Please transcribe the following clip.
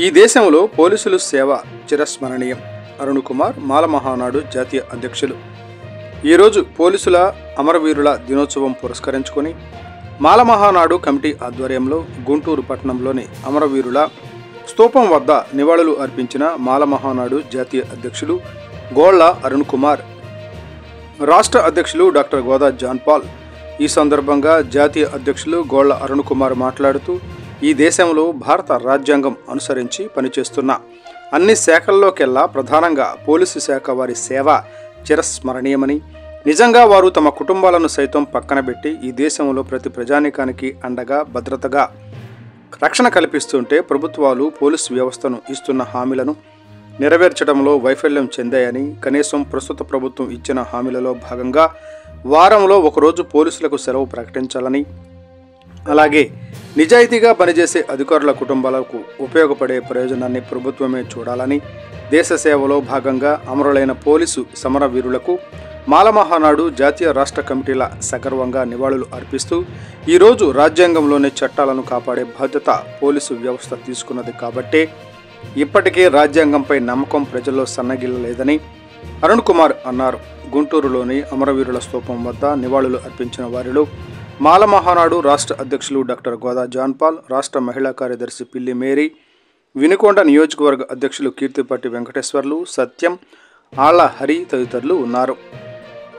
ఈ దేశంలో పోలీసులు సేవ చిరస్మరణీయం. అరుణ్ కుమార్ మాల మహానాడు జాతీయ అధ్యక్షులు. ఈరోజు పోలీసుల అమరవీరుల దినోత్సవం పురస్కరించుకొని మాల మహానాడు కమిటీ ఆధ్వర్యంలో గుంటూరు పట్టణంలోని అమరవీరుల స్తూపం వద్ద నివాళులు అర్పించిన మాల మహానాడు జాతీయ అధ్యక్షులు గోళ్ల అరుణ్ కుమార్, రాష్ట్ర అధ్యక్షులు డాక్టర్ గోదా జాన్ పాల్. ఈ సందర్భంగా జాతీయ అధ్యక్షులు గోళ్ల అరుణ్ కుమార్ మాట్లాడుతూ, ఈ దేశంలో భారత రాజ్యాంగం అనుసరించి పనిచేస్తున్న అన్ని శాఖల్లోకెల్లా ప్రధానంగా పోలీసు శాఖ వారి సేవ చిరస్మరణీయమని, నిజంగా వారు తమ కుటుంబాలను సైతం పక్కన పెట్టి ఈ దేశంలో ప్రతి ప్రజానీకానికి అండగా భద్రతగా రక్షణ కల్పిస్తుంటే ప్రభుత్వాలు పోలీసు వ్యవస్థను ఇస్తున్న హామీలను నెరవేర్చడంలో వైఫల్యం చెందాయని, కనీసం ప్రస్తుత ప్రభుత్వం ఇచ్చిన హామీలలో భాగంగా వారంలో ఒకరోజు పోలీసులకు సెలవు ప్రకటించాలని, అలాగే నిజాయితీగా పనిచేసే అధికారుల కుటుంబాలకు ఉపయోగపడే ప్రయోజనాన్ని ప్రభుత్వమే చూడాలని, దేశ సేవలో భాగంగా అమరులైన పోలీసు సమరవీరులకు మాల మహానాడు జాతీయ రాష్ట్ర కమిటీల సగర్వంగా నివాళులు అర్పిస్తూ, ఈరోజు రాజ్యాంగంలోని చట్టాలను కాపాడే బాధ్యత పోలీసు వ్యవస్థ తీసుకున్నది కాబట్టే ఇప్పటికే రాజ్యాంగంపై నమ్మకం ప్రజల్లో సన్నగిల్లలేదని అరుణ్ కుమార్ అన్నారు. గుంటూరులోని అమరవీరుల స్తూపం వద్ద నివాళులు అర్పించిన వారిలో మాల మహానాడు రాష్ట్ర అధ్యక్షులు డాక్టర్ గోదా జాన్ పాల్, రాష్ట్ర మహిళా కార్యదర్శి పిల్లి మేరీ, వినుకొండ నియోజకవర్గ అధ్యక్షులు కీర్తిపట్టి వెంకటేశ్వర్లు, సత్యం, ఆళ్ల హరి తదితరులు ఉన్నారు.